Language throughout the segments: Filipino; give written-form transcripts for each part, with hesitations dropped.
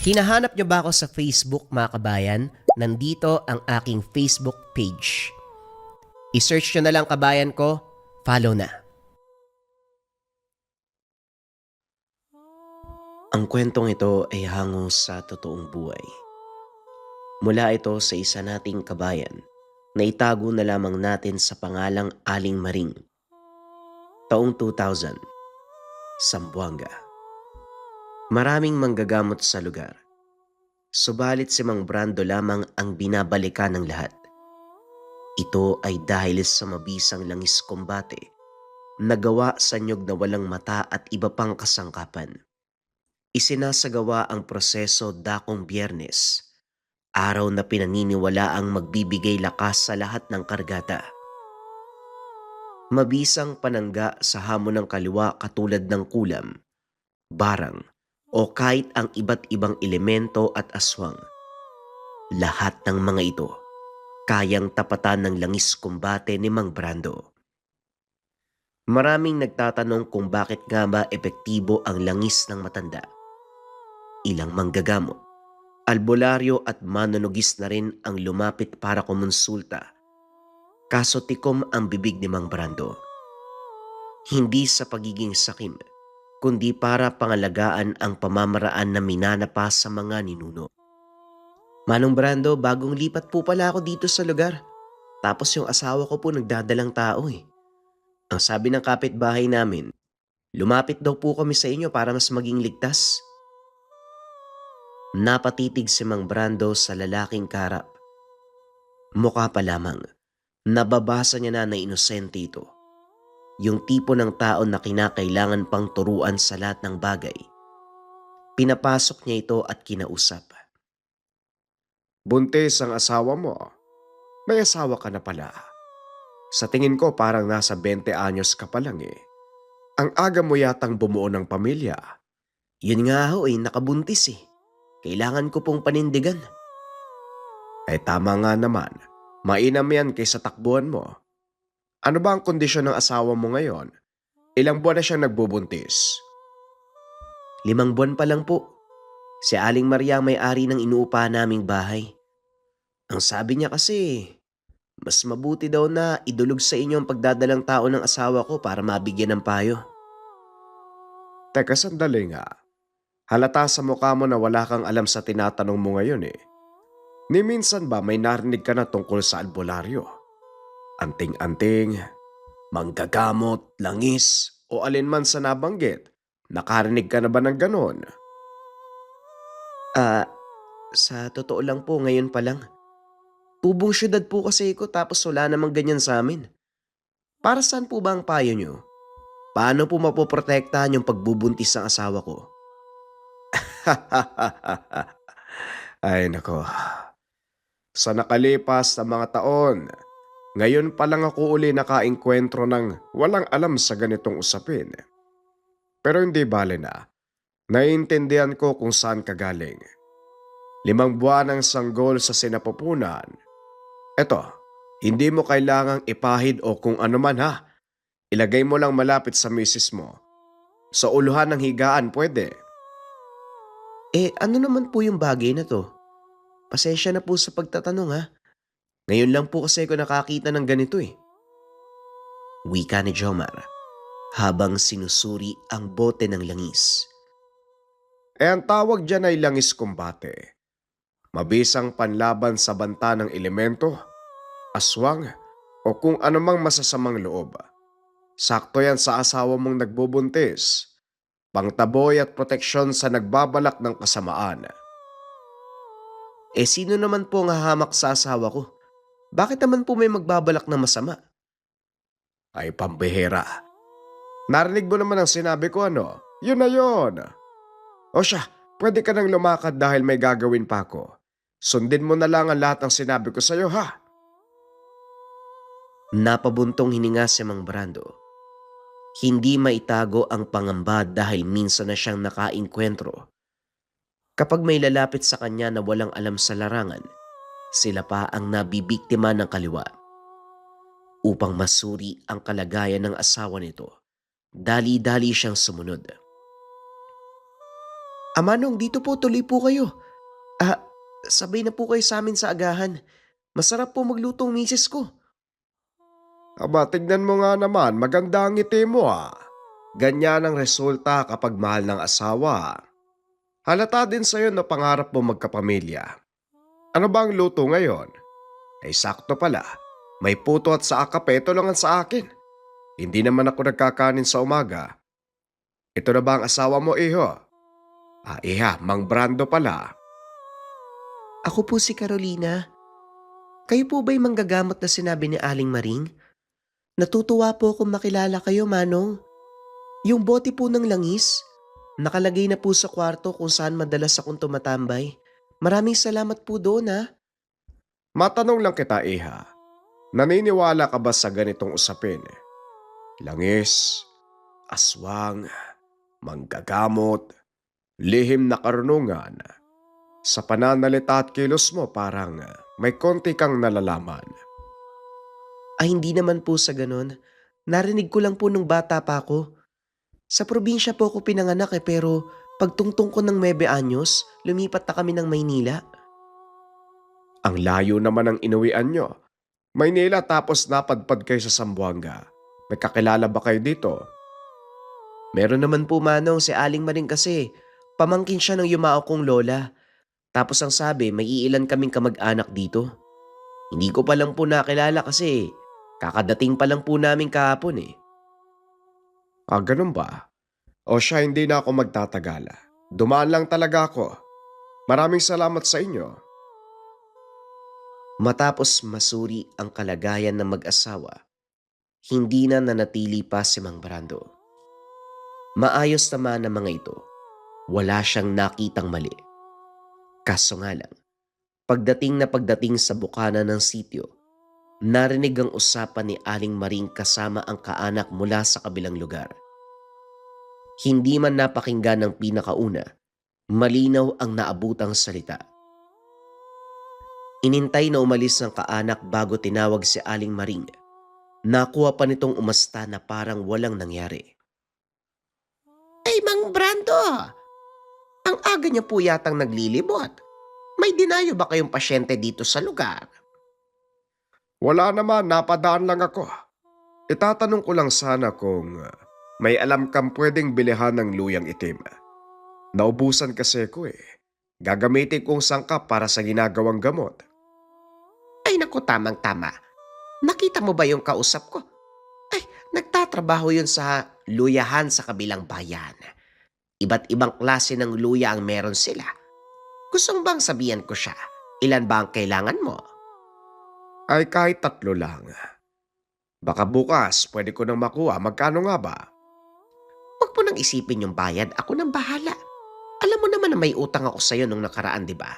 Hinahanap niyo ba ako sa Facebook, mga kabayan? Nandito ang aking Facebook page. I-search nyo na lang, kabayan ko, follow na. Ang kwentong ito ay hango sa totoong buhay. Mula ito sa isa nating kabayan na itago na lamang natin sa pangalang Aling Maring. Taong 2000, Zamboanga. Maraming manggagamot sa lugar. Subalit si Mang Brando lamang ang binabalikan ng lahat. Ito ay dahil sa mabisang langis kumbate na gawa sa nyog na walang mata at iba pang kasangkapan. Isinasagawa ang proseso dakong Biyernes, araw na pinaniniwalaang magbibigay lakas sa lahat ng kargata. Mabisang panangga sa hamon ng kaliwa katulad ng kulam, barang, o kahit ang iba't ibang elemento at aswang. Lahat ng mga ito kayang tapatan ng langis kumbate ni Mang Brando. Maraming nagtatanong kung bakit nga ba epektibo ang langis ng matanda. Ilang manggagamot, albularyo at manunugis na rin ang lumapit para kumonsulta. Kaso tikom ang bibig ni Mang Brando. Hindi sa pagiging sakim, kundi para pangalagaan ang pamamaraan na minanapa sa mga ninuno. Manong Brando, bagong lipat po pala ako dito sa lugar. Tapos yung asawa ko po nagdadalang tao eh. Ang sabi ng kapitbahay namin, lumapit daw po kami sa inyo para mas maging ligtas. Napatitig si Mang Brando sa lalaking kaharap. Mukha pa lamang, nababasa niya na inosente ito. Yung tipo ng tao na kinakailangan pang turuan sa lahat ng bagay. Pinapasok niya ito at kinausap. Buntis ang asawa mo. May asawa ka na pala. Sa tingin ko parang nasa 20 anyos ka pa lang eh. Ang aga mo yatang bumuo ng pamilya. Yun nga ho nakabuntis eh. Kailangan ko pong panindigan. Ay tama nga naman. Mainam yan kaysa takbuhan mo. Ano ba ang kondisyon ng asawa mo ngayon? Ilang buwan na siyang nagbubuntis? 5 buwan pa lang po. Si Aling Maria ang may-ari ng inuupahan naming bahay. Ang sabi niya kasi, mas mabuti daw na idulog sa inyo ang pagdadalang tao ng asawa ko para mabigyan ng payo. Teka sandali nga. Halata sa mukha mo na wala kang alam sa tinatanong mo ngayon eh. Ni minsan ba may narinig ka na tungkol sa albularyo? Anting-anting, manggagamot, langis, o alinman sa nabanggit. Nakarinig ka na ba ng ganon? Sa totoo lang po ngayon pa lang. Tubong syudad po kasi ko tapos wala namang ganyan sa amin. Para saan po ba ang payo nyo? Paano po mapoprotektahan yung pagbubuntis ng asawa ko? Ay nako. Sa nakalipas na mga taon, ngayon pa lang ako uli nakaengkwentro ng walang alam sa ganitong usapin. Pero hindi bale na. Naiintindihan ko kung saan ka galing. 5 buwan ang sanggol sa sinapupunan. Eto, hindi mo kailangang ipahid o kung ano man ha. Ilagay mo lang malapit sa misis mo. Sa uluhan ng higaan pwede. Ano naman po yung bagay na to? Pasensya na po sa pagtatanong ha. Ngayon lang po kasi ako nakakita ng ganito eh. Wika ni Jomar habang sinusuri ang bote ng langis. Ang tawag dyan ay langis kumbate. Mabisang panlaban sa banta ng elemento, aswang, o kung anumang masasamang loob. Sakto yan sa asawa mong nagbubuntis. Pangtaboy at proteksyon sa nagbabalak ng kasamaan. Sino naman po ang hahamak sa asawa ko? Bakit naman po may magbabalak na masama? Ay pambihira. Narinig mo naman ang sinabi ko ano? Yun na yun. O siya, pwede ka nang lumakad dahil may gagawin pa ako. Sundin mo na lang ang lahat ng sinabi ko sa'yo ha. Napabuntong hininga si Mang Brando. Hindi maitago ang pangamba dahil minsan na siyang nakainkwentro. Kapag may lalapit sa kanya na walang alam sa larangan, sila pa ang nabibiktima ng kaliwa. Upang masuri ang kalagayan ng asawa nito, dali-dali siyang sumunod. Manong, dito po, tuloy po kayo. Ah, sabay na po kayo sa amin sa agahan. Masarap po magluto ang misis ko. Aba, tignan mo nga naman, maganda ang ngiti mo ah. Ganyan ang resulta kapag mahal ng asawa. Halata din sa'yo na pangarap mo magkapamilya. Ano ba ang luto ngayon? Ay sakto pala, may puto at sa akapeto lang ang sa akin. Hindi naman ako nagkakanin sa umaga. Ito na ba ang asawa mo, iho? Iha, Mang Brando pala. Ako po si Carolina. Kayo po ba'y manggagamot na sinabi ni Aling Maring? Natutuwa po akong makilala kayo, Manong. Yung bote po ng langis, nakalagay na po sa kwarto kung saan madalas akong tumatambay. Maraming salamat po doon, ha. Matanong lang kita, iha. Naniniwala ka ba sa ganitong usapin? Langis, aswang, manggagamot, lihim na karunungan. Sa pananalita at kilos mo parang may konti kang nalalaman. Ay, hindi naman po sa ganon. Narinig ko lang po nung bata pa ako. Sa probinsya po ako pinanganak pero pagtungtong ko ng 9 anyos, lumipat na kami ng Maynila. Ang layo naman ang inuwian nyo. Maynila tapos napadpad kayo sa Zamboanga. May kakilala ba kayo dito? Meron naman po, Manong, si Aling Maring kasi. Pamangkin siya ng yumao kong lola. Tapos ang sabi, may iilan kaming kamag-anak dito. Hindi ko pa lang po nakilala kasi kakadating pa lang po namin kahapon eh. Ganun ba? O siya, hindi na ako magtatagala. Dumaan lang talaga ako. Maraming salamat sa inyo. Matapos masuri ang kalagayan ng mag-asawa, hindi na nanatili pa si Mang Brando. Maayos naman ang mga ito. Wala siyang nakitang mali. Kaso nga lang, pagdating sa bukana ng sityo, narinig ang usapan ni Aling Maring kasama ang kaanak mula sa kabilang lugar. Hindi man napakinggan ng pinakauna, malinaw ang naabutang salita. Inintay na umalis ng kaanak bago tinawag si Aling Maring. Nakuha pa nitong umasta na parang walang nangyari. Ay, Mang Brando! Ang aga niya po yatang naglilibot. May dinayo ba kayong pasyente dito sa lugar? Wala naman, napadaan lang ako. Itatanong ko lang sana kung may alam kang pwedeng bilihan ng luyang itim. Naubusan kasi ko eh. Gagamitin kong sangkap para sa ginagawang gamot. Ay naku, tamang-tama. Nakita mo ba yung kausap ko? Ay, nagtatrabaho yun sa luyahan sa kabilang bayan. Iba't ibang klase ng luya ang meron sila. Gusto bang sabihan ko siya? Ilan ba ang kailangan mo? Ay kahit 3 lang. Baka bukas pwede ko nang makuha. Magkano nga ba? Huwag mo nang isipin yung bayad. Ako nang bahala. Alam mo naman na may utang ako sa'yo nung nakaraan, di ba?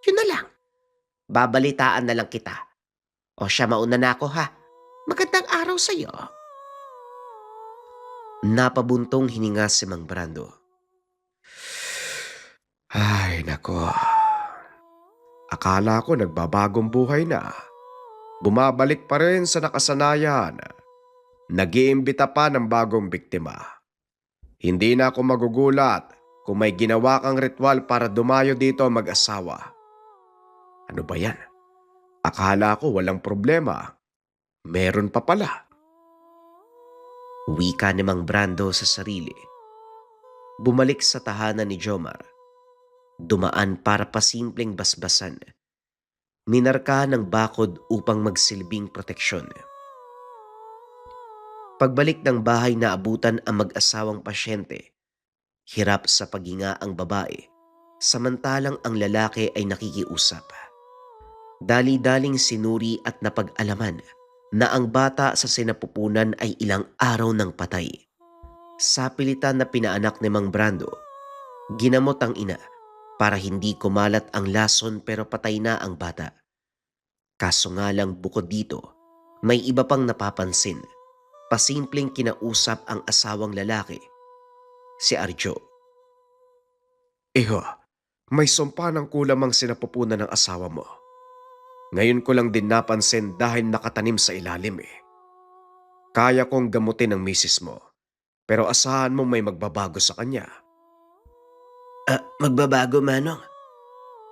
Yun na lang. Babalitaan na lang kita. O siya, mauna na ako ha. Magandang araw sa'yo. Napabuntong hininga si Mang Brando. Ay nako. Akala ko nagbabagong buhay na. Bumabalik pa rin sa nakasanayan. Nag-iimbita pa ng bagong biktima. Hindi na ako magugulat kung may ginawa kang ritual para dumayo dito ang mag-asawa. Ano ba yan? Akala ko walang problema. Meron pa pala. Wika ni Mang Brando sa sarili. Bumalik sa tahanan ni Jomar. Dumaan para pasimpleng basbasan. Minarka ng bakod upang magsilbing proteksyon. Pagbalik ng bahay na abutan ang mag-asawang pasyente. Hirap sa paghinga ang babae, samantalang ang lalaki ay nakikiusap. Dali-daling sinuri at napag-alaman na ang bata sa sinapupunan ay ilang araw ng patay. Sa pilitan na pinaanak ni Mang Brando, ginamot ang ina para hindi kumalat ang lason pero patay na ang bata. Kaso nga lang bukod dito, may iba pang napapansin. Pasimpleng kinausap ang asawang lalaki, si Arjo. Iho, may sumpa ng kulam ang sinapupunan ng asawa mo. Ngayon ko lang din napansin dahil nakatanim sa ilalim eh. Kaya kong gamutin ang misis mo, pero asahan mo may magbabago sa kanya. Magbabago, Manong.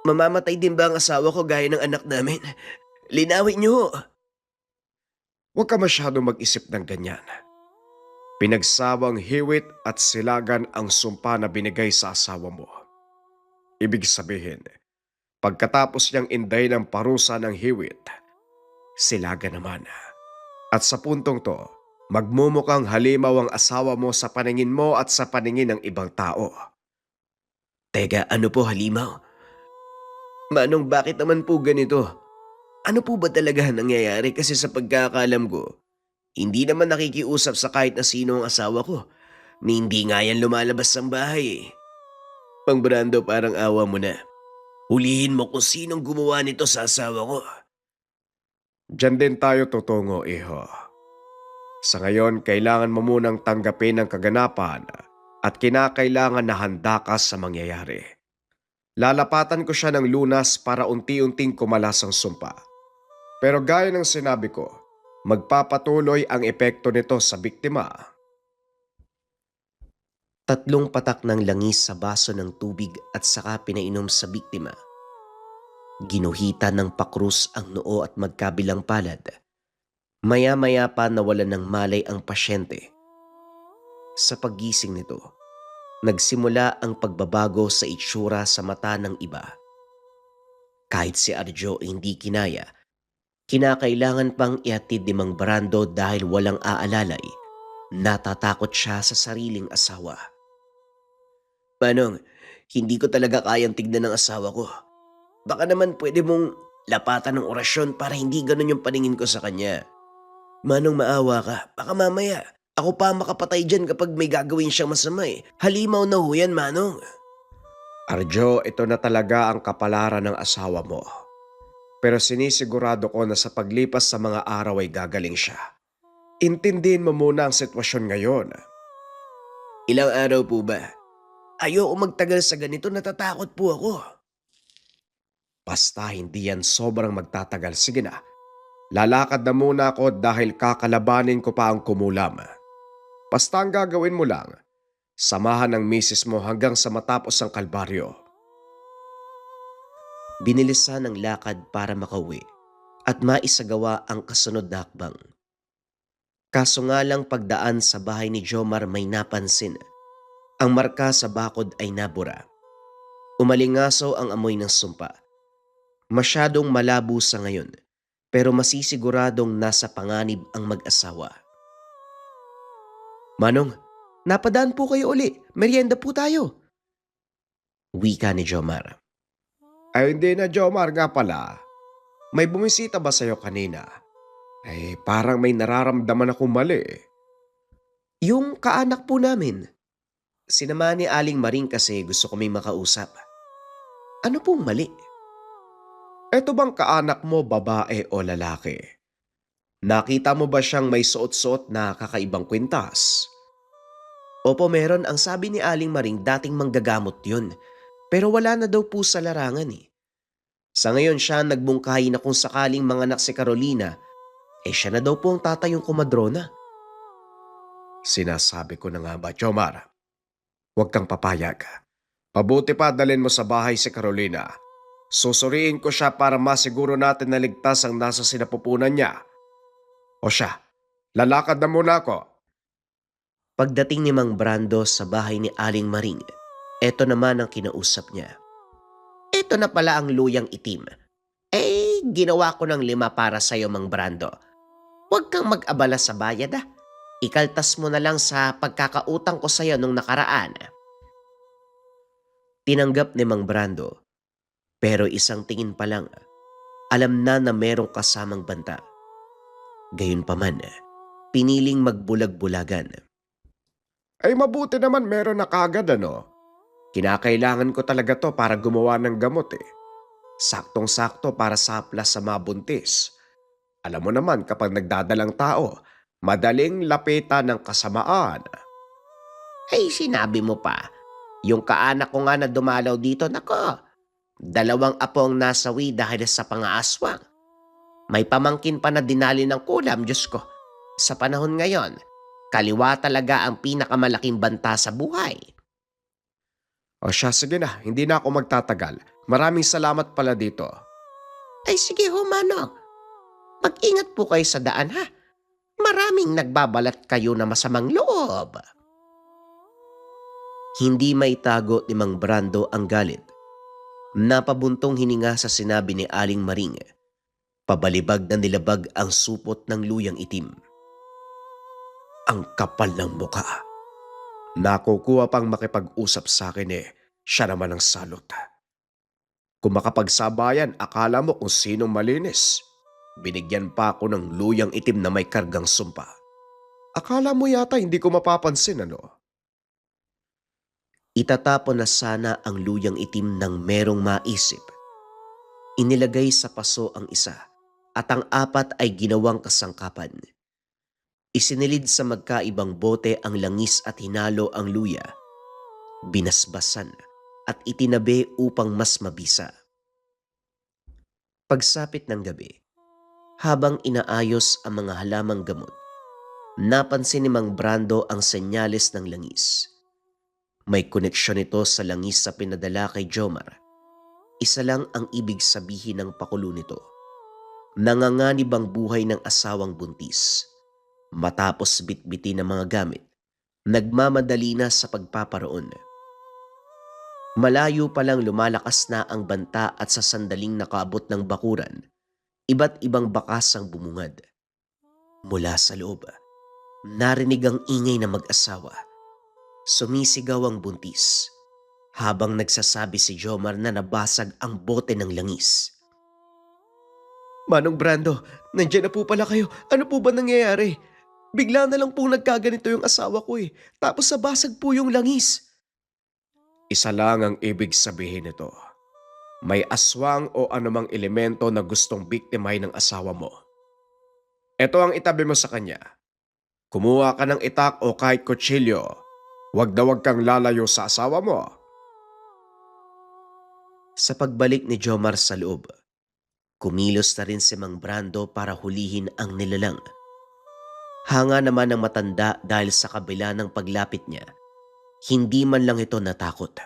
Mamamatay din ba ang asawa ko gaya ng anak namin? Linawin niyo ho. Huwag ka masyadong mag-isip ng ganyan. Pinagsawang hiwit at silagan ang sumpa na binigay sa asawa mo. Ibig sabihin, pagkatapos niyang inday ng parusa ng hiwit, silagan naman. At sa puntong to, magmumukhang halimaw ang asawa mo sa paningin mo at sa paningin ng ibang tao. Teka, ano po halimaw? Manong, bakit naman po ganito? Ano po ba talaga nangyayari kasi sa pagkakaalam ko, hindi naman nakikiusap sa kahit na sino ang asawa ko. Ni hindi nga yan lumalabas ng bahay eh. Pang Brando, parang awa mo na. Hulihin mo kung sinong gumawa nito sa asawa ko. Diyan din tayo tutungo, iho. Sa ngayon, kailangan mo munang tanggapin ang kaganapan at kinakailangan na handa ka sa mangyayari. Lalapatan ko siya ng lunas para unti-unting kumalas ang sumpa. Pero gaya ng sinabi ko, magpapatuloy ang epekto nito sa biktima. 3 patak ng langis sa baso ng tubig at saka pinainom sa biktima. Ginuhita ng pakrus ang noo at magkabilang palad. Maya-maya pa nawalan ng malay ang pasyente. Sa paggising nito, nagsimula ang pagbabago sa itsura sa mata ng iba. Kahit si Arjo ay hindi kinaya, kinakailangan pang ihatid ni Mang Brando dahil walang aalalay. Natatakot siya sa sariling asawa. Manong, hindi ko talaga kayang tignan ng asawa ko. Baka naman pwede mong lapatan ng orasyon para hindi ganun yung paningin ko sa kanya. Manong, maawa ka. Baka mamaya, ako pa makapatay dyan kapag may gagawin siyang masama eh. Halimaw na ho yan, Manong. Arjo, ito na talaga ang kapalaran ng asawa mo. Pero sinisigurado ko na sa paglipas sa mga araw ay gagaling siya. Intindihin mo muna ang sitwasyon ngayon. Ilang araw po ba? Ayoko magtagal sa ganito, natatakot po ako. Basta hindi yan sobrang magtatagal. Sige na. Lalakad na muna ako dahil kakalabanin ko pa ang kumulam. Basta ang gagawin mo lang, samahan ng misis mo hanggang sa matapos ang kalbaryo. Binilisan ang lakad para makauwi at maisagawa ang kasunod na hakbang. Kaso nga lang pagdaan sa bahay ni Jomar may napansin. Ang marka sa bakod ay nabura. Umalingasaw ang amoy ng sumpa. Masyadong malabo sa ngayon, pero masisiguradong nasa panganib ang mag-asawa. Manong, napadaan po kayo uli. Merienda po tayo. Wika ni Jomar. Ay hindi na, Jomar, nga pala. May bumisita ba sa'yo kanina? Ay parang may nararamdaman akong mali. Yung kaanak po namin. Sinama ni Aling Maring kasi gusto ko may makausap. Ano pong mali? Eto bang kaanak mo babae o lalaki? Nakita mo ba siyang may suot-suot na kakaibang kwintas? Opo, meron. Ang sabi ni Aling Maring dating manggagamot yun. Pero wala na daw po sa larangan eh. Sa ngayon siya nagbungkahi na kung sakaling manganak si Carolina, siya na daw po ang tatayong kumadrona. Sinasabi ko na nga ba, Jomar? Huwag kang papayag. Mabuti pa dalhin mo sa bahay si Carolina. Susuriin ko siya para masiguro natin na ligtas ang nasa sinapupunan niya. O siya, lalakad na muna ako. Pagdating ni Mang Brando sa bahay ni Aling Maring, eto naman ang kinausap niya. Eto na pala ang luyang itim. Ginawa ko ng 5 para sa'yo, Mang Brando. Huwag kang mag-abala sa bayad ah. Ikaltas mo na lang sa pagkakautang ko sa'yo nung nakaraan. Tinanggap ni Mang Brando. Pero isang tingin pa lang, alam na merong kasamang banta. Gayunpaman, piniling magbulag-bulagan. Ay mabuti naman meron na kagad ano. Kinakailangan ko talaga to para gumawa ng gamot eh. Saktong-sakto para saplas sa mga buntis. Alam mo naman kapag nagdadalang tao, madaling lapitan ng kasamaan. Sinabi mo pa. Yung kaanak ko nga na dumalaw dito, nako. 2 apo ang nasawi dahil sa pangaaswang. May pamangkin pa na dinali ng kulam, Diyos ko. Sa panahon ngayon, kaliwa talaga ang pinakamalaking banta sa buhay. O siya, sige na, hindi na ako magtatagal. Maraming salamat pala dito. Ay sige ho, Manong. Mag-ingat po kayo sa daan ha. Maraming nagbabalat kayo na masamang loob. Hindi maitago ni Mang Brando ang galit. Napabuntong hininga sa sinabi ni Aling Maring. Pabalibag na nilabag ang supot ng luyang itim. Ang kapal ng muka. Nakukuha pang makipag-usap sa akin siya naman ang salot. Kung makapagsabayan, akala mo kung sinong malinis. Binigyan pa ako ng luyang itim na may kargang sumpa. Akala mo yata hindi ko mapapansin, ano? Itatapon na sana ang luyang itim ng merong maisip. Inilagay sa paso ang isa at ang apat ay ginawang kasangkapan. Isinilid sa magkaibang bote ang langis at hinalo ang luya. Binasbasan at itinabi upang mas mabisa. Pagsapit ng gabi, habang inaayos ang mga halamang gamot, napansin ni Mang Brando ang senyales ng langis. May koneksyon ito sa langis sa pinadala kay Jomar. Isa lang ang ibig sabihin ng pakulo nito. Nanganganib ang buhay ng asawang buntis. Matapos bitbitin ng mga gamit, nagmamadali na sa pagpaparoon. Malayo pa lang lumalakas na ang banta at sa sandaling nakaabot ng bakuran, iba't ibang bakas ang bumungad. Mula sa loob, narinig ang ingay ng mag-asawa. Sumisigaw ang buntis, habang nagsasabi si Jomar na nabasag ang bote ng langis. Manong Brando, nandiyan na po pala kayo. Ano po ba nangyayari? Bigla na lang po nagkaganito yung asawa ko tapos nabasag po yung langis. Isa lang ang ibig sabihin nito. May aswang o anumang elemento na gustong biktimahin ng asawa mo. Ito ang itabi mo sa kanya. Kumuha ka ng itak o kahit kutsilyo. Huwag na huwag kang lalayo sa asawa mo. Sa pagbalik ni Jomar sa loob, kumilos na rin si Mang Brando para hulihin ang nilalang. Hanga naman ang matanda dahil sa kabila ng paglapit niya, hindi man lang ito natakot.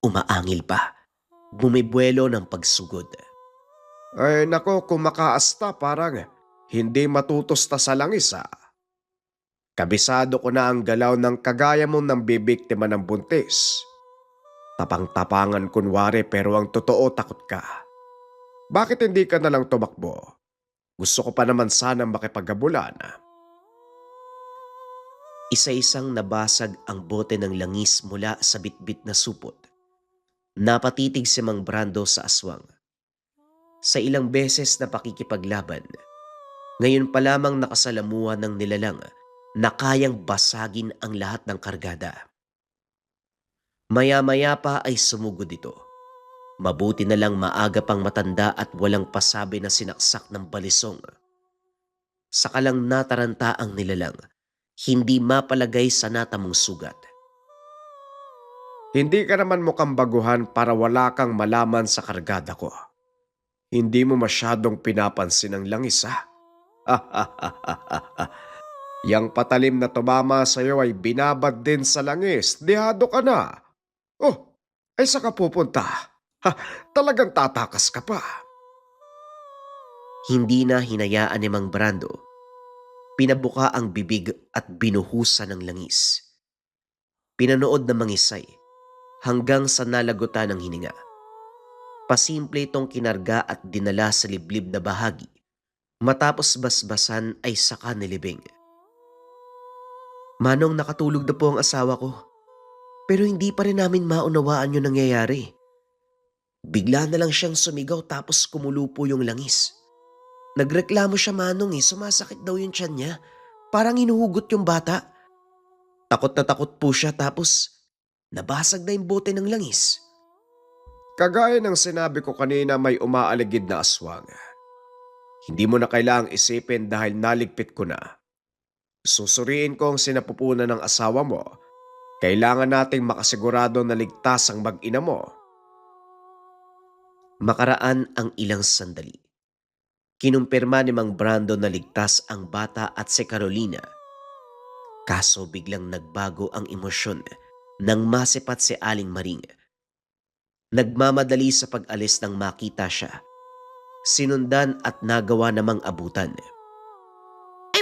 Umaangil pa, bumibuelo ng pagsugod. Ay nako, kung makaasta parang hindi matutusta sa langis. Kabisado ko na ang galaw ng kagaya mo ng bibiktima ng buntis. Tapang-tapangan kunwari pero ang totoo takot ka. Bakit hindi ka nalang tumakbo? Gusto ko pa naman sana makipaghabulan. Isa-isang nabasag ang bote ng langis mula sa bitbit na supot. Napatitig si Mang Brando sa aswang. Sa ilang beses na pakikipaglaban, ngayon pa lamang nakasalamuhan ng nilalang na kayang basagin ang lahat ng kargada. Maya-maya pa ay sumugod ito. Mabuti na lang maaga pang matanda at walang pasabi na sinaksak ng balisong. Saka lang nataranta ang nilalang, hindi mapalagay sa natamong sugat. Hindi ka naman mukhang baguhan para wala kang malaman sa kargada ko. Hindi mo masyadong pinapansin ang langis, Yang patalim na tumama sa iyo ay binabad din sa langis. Dehado ka na. Oh, ay saka pupunta. Talagang tatakas ka pa. Hindi na hinayaan ni Mang Brando. Pinabuka ang bibig at binuhusan ng langis. Pinanood na mangisay hanggang sa nalagutan ng hininga. Pasimple itong kinarga at dinala sa liblib na bahagi. Matapos basbasan ay saka nilibing. Manong, nakatulog na po ang asawa ko. Pero hindi pa rin namin maunawaan yung nangyayari. Bigla na lang siyang sumigaw tapos kumulo po yung langis. Nagreklamo siya, Manong, sumasakit daw yung tiyan niya. Parang hinuhugot yung bata. Takot na takot po siya tapos nabasag na yung bote ng langis. Kagaya ng sinabi ko kanina, may umaaligid na aswang. Hindi mo na kailangang isipin dahil naligpit ko na. Susuriin ko ang sinapupunan ng asawa mo. Kailangan nating makasigurado na ligtas ang mag-ina mo. Makaraan ang ilang sandali. Kinumpirma ni Mang Brando na ligtas ang bata at si Carolina. Kaso biglang nagbago ang emosyon Nang masipat si Aling Maring, nagmamadali sa pag-alis nang makita siya. Sinundan at nagawa namang abutan.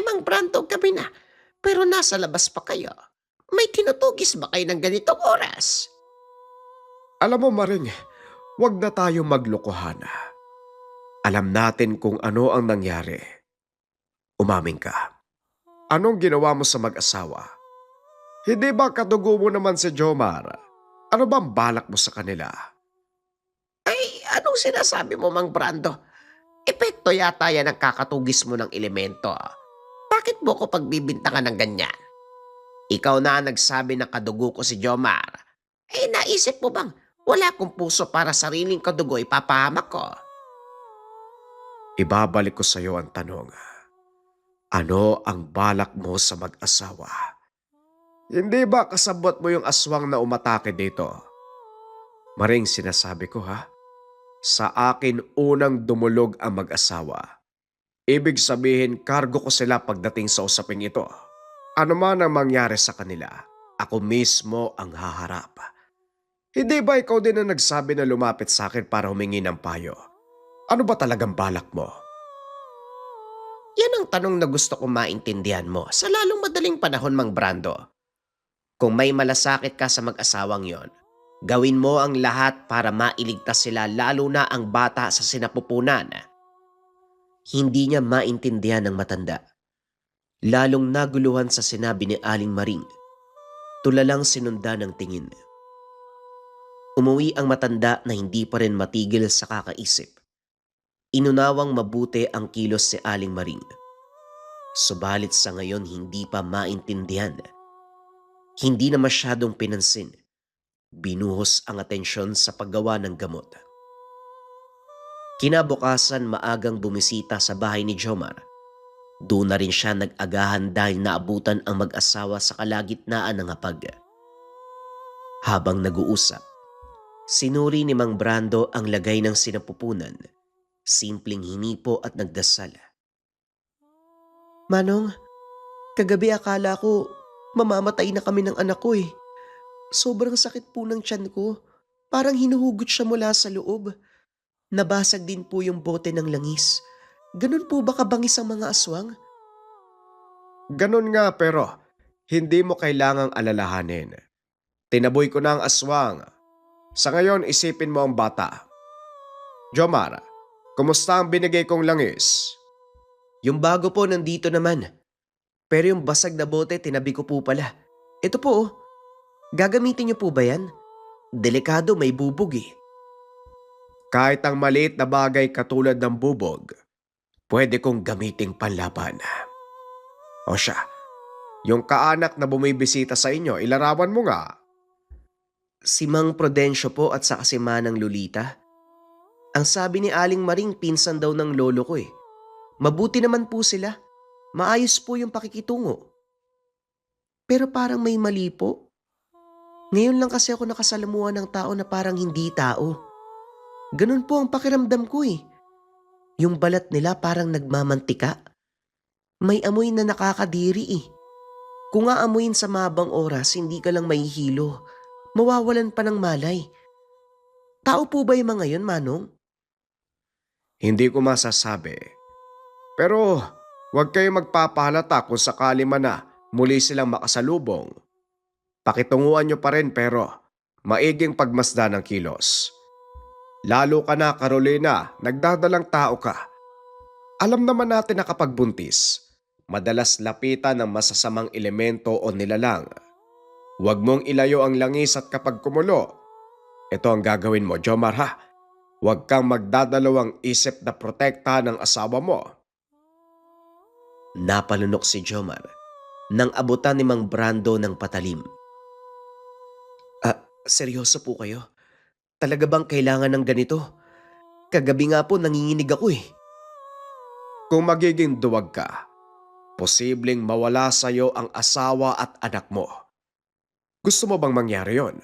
Mang Brando, gabi na. Pero nasa labas pa kayo. May tinutugis ba kayo ng ganitong oras? Alam mo Maring, wag na tayo maglokohan. Alam natin kung ano ang nangyari. Umamin ka. Anong ginawa mo sa mag-asawa? Hindi ba kadugo mo naman si Jomar? Ano bang balak mo sa kanila? Ay, anong sinasabi mo, Mang Brando? Epekto yata yan ang kakatugis mo ng elemento. Bakit mo ko pagbibintangan ng ganyan? Ikaw na ang nagsabi na kadugo ko si Jomar. Naisip mo bang wala akong puso para sariling kadugo ipapahamak ko? Ibabalik ko sa iyo ang tanong. Ano ang balak mo sa mag-asawa? Hindi ba kasabot mo yung aswang na umatake dito? Maring sinasabi ko ha, sa akin unang dumulog ang mag-asawa. Ibig sabihin kargo ko sila pagdating sa usaping ito. Ano man ang mangyari sa kanila, ako mismo ang haharap. Hindi ba ikaw din ang nagsabi na lumapit sa akin para humingi ng payo? Ano ba talagang balak mo? Yan ang tanong na gusto kong maintindihan mo sa lalong madaling panahon, Mang Brando. Kung may malasakit ka sa mag-asawang yon, gawin mo ang lahat para mailigtas sila, lalo na ang bata sa sinapupunan. Hindi niya maintindihan ng matanda. Lalong naguluhan sa sinabi ni Aling Maring. Tulalang sinundan ng tingin. Umuwi ang matanda na hindi pa rin matigil sa kakaisip. Inunawang mabuti ang kilos si Aling Maring. Subalit sa ngayon hindi pa maintindihan. Hindi na masyadong pinansin. Binuhos ang atensyon sa paggawa ng gamot. Kinabukasan maagang bumisita sa bahay ni Jomar. Doon na rin siya nag-agahan dahil naabutan ang mag-asawa sa kalagitnaan ng hapag. Habang nag-uusap, sinuri ni Mang Brando ang lagay ng sinapupunan. Simpleng hinipo at nagdasal. Manong, kagabi akala ko mamamatay na kami ng anak ko eh. Sobrang sakit po ng tiyan ko. Parang hinuhugot siya mula sa loob. Nabasag din po yung bote ng langis. Ganun po ba kabangis ang mga aswang? Ganon nga pero hindi mo kailangang alalahanin. Tinaboy ko na ang aswang. Sa ngayon isipin mo ang bata. Jomar, kumusta ang binigay kong langis? Yung bago po nandito naman. Pero yung basag na bote tinabi ko po pala. Ito po oh. Gagamitin niyo po ba yan? Delikado, may bubog eh. Kahit ang maliit na bagay katulad ng bubog, pwede kong gamiting panlaban. O siya, yung kaanak na bumibisita sa inyo, ilarawan mo nga. Si Mang Prudencio po at saka si Manang Lolita. Ang sabi ni Aling Maring pinsan daw ng lolo ko eh. Mabuti naman po sila. Maayos po yung pakikitungo. Pero parang may mali po. Ngayon lang kasi ako nakasalamuhan ng tao na parang hindi tao. Ganun po ang pakiramdam ko eh. Yung balat nila parang nagmamantika. May amoy na nakakadiri eh. Kung aamuyin sa mabang oras, hindi ka lang mahihilo. Mawawalan pa ng malay. Tao po ba yung mga yun, Manong? Hindi ko masasabi. Pero huwag kayo magpapahalata kung sakali man na muli silang makasalubong. Pakitunguan nyo pa rin pero maiging pagmasdan ng kilos. Lalo ka na, Carolina, nagdadalang tao ka. Alam naman natin na kapag buntis, madalas lapitan ng masasamang elemento o nilalang. Huwag mong ilayo ang langis at kapag kumulo, ito ang gagawin mo, Jomar ha. Huwag kang magdadalawang isip na protektahan ng asawa mo. Napalunok si Jomar nang abutan ni Mang Brando ng patalim. Seryoso po kayo? Talaga bang kailangan ng ganito? Kagabi nga po nanginginig ako eh. Kung magiging duwag ka, posibleng mawala sa iyo ang asawa at anak mo. Gusto mo bang mangyari yon?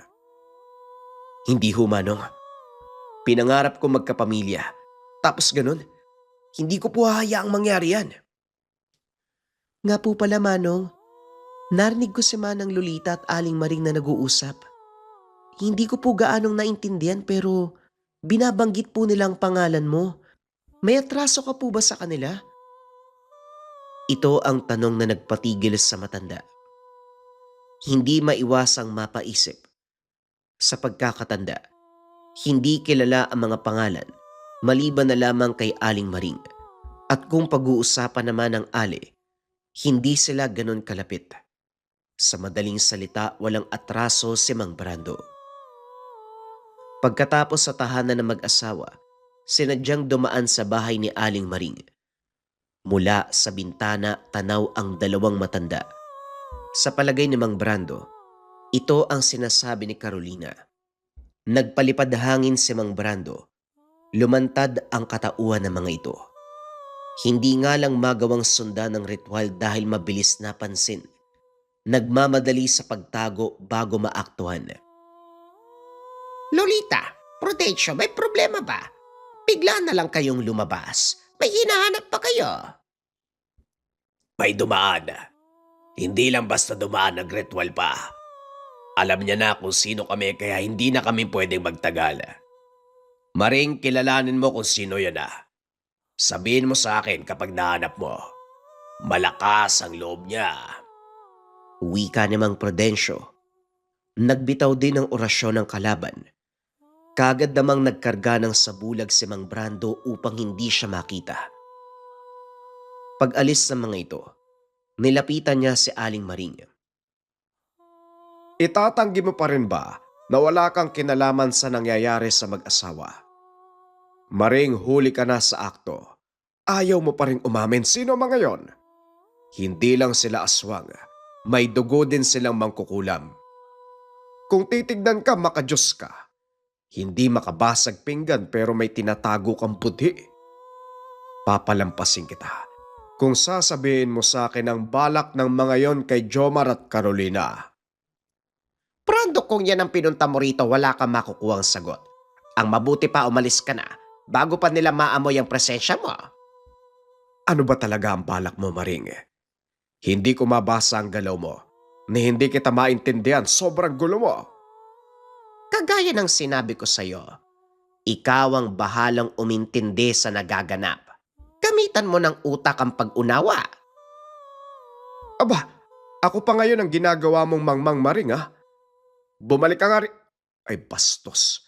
Hindi ho, Manong. Pinangarap ko magkapamilya. Tapos ganun, hindi ko po hahayaang mangyari yan. Nga po pala, Manong. Narinig ko si Manang Lolita at Aling Maring na nag-uusap. Hindi ko po gaanong naintindihan pero binabanggit po nila ang pangalan mo. May atraso ka po ba sa kanila? Ito ang tanong na nagpatigil sa matanda. Hindi maiwasang mapaisip. Sa pagkakatanda, hindi kilala ang mga pangalan maliban na lamang kay Aling Maring. At kung pag-uusapan naman ng Ali, hindi sila ganon kalapit. Sa madaling salita, walang atraso si Mang Brando. Pagkatapos sa tahanan ng mag-asawa, sinadyang dumaan sa bahay ni Aling Maring. Mula sa bintana, tanaw ang dalawang matanda. Sa palagay ni Mang Brando, ito ang sinasabi ni Carolina. Nagpalipad hangin si Mang Brando. Lumantad ang katauhan ng mga ito. Hindi nga lang magawang sundan ng ritual dahil mabilis napansin. Nagmamadali sa pagtago bago maaktuhan. Lolita, Prudencio, may problema ba? Bigla na lang kayong lumabas. May hinahanap pa kayo? May dumaan. Hindi lang basta dumaan, nag-ritual pa. Alam niya na kung sino kami kaya hindi na kami pwedeng magtagal. Maring kilalanin mo kung sino yan ah. Sabihin mo sa akin kapag nahanap mo. Malakas ang loob niya. Wika ni Mang Prudencio. Nagbitaw din ng orasyon ng kalaban. Kagad namang nagkarga ng sabulag si Mang Brando upang hindi siya makita. Pag-alis ng mga ito, nilapitan niya si Aling Maring. Itatanggi mo pa rin ba na wala kang kinalaman sa nangyayari sa mag-asawa? Maring huli ka na sa akto. Ayaw mo pa rin umamin sino mga yon? Hindi lang sila aswang, may dugo din silang mangkukulam. Kung titignan ka, makajos ka. Hindi makabasag pinggan pero may tinatago kang budhi. Papalampasin kita kung sasabihin mo sa akin ang balak ng mga yon kay Jomar at Carolina. Brando, kung yan ang pinunta mo rito, wala kang makukuhang sagot. Ang mabuti pa umalis ka na bago pa nila maamoy ang presensya mo. Ano ba talaga ang balak mo, Maring? Hindi ko mabasa ang galaw mo, ni hindi kita maintindihan, sobrang gulo mo. Kagaya ng sinabi ko sa'yo, ikaw ang bahalang umintindi sa nagaganap. Gamitan mo ng utak ang pag-unawa. Aba, ako pa ngayon ang ginagawa mong mangmang, Maring ha? Bumalik ka nga rin. Ay bastos.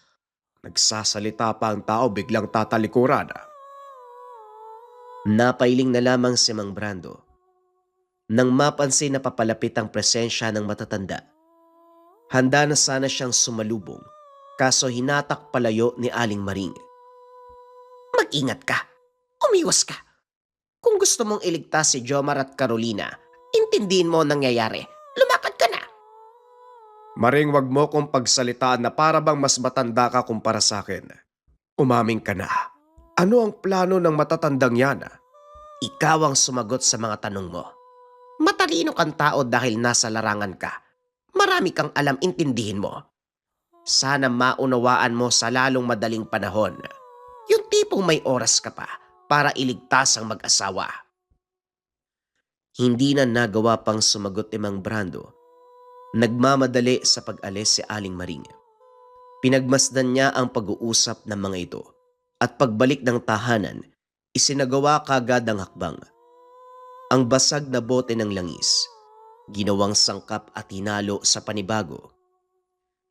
Nagsasalita pa ang tao biglang tatalikuran. Napailing na lamang si Mang Brando. Nang mapansin na papalapit ang presensya ng matatanda, handa na sana siyang sumalubong, kaso hinatak palayo ni Aling Maring. Mag-ingat ka. Umiwas ka. Kung gusto mong iligtas si Jomar at Carolina, intindihin mo ang nangyayari. Lumakad ka na. Maring, wag mo kong pagsalitaan na para bang mas matanda ka kumpara sa akin. Umaming ka na. Ano ang plano ng matatandang yan? Ikaw ang sumagot sa mga tanong mo. Matalino kang tao dahil nasa larangan ka. Marami kang alam, intindihin mo. Sana maunawaan mo sa lalong madaling panahon. Yung tipong may oras ka pa para iligtas ang mag-asawa. Hindi na nagawa pang sumagot ni Mang Brando. Nagmamadali sa pag-alis si Aling Maring. Pinagmasdan niya ang pag-uusap ng mga ito at pagbalik ng tahanan, isinagawa kagad ang hakbang. Ang basag na bote ng langis, ginawang sangkap at hinalo sa panibago.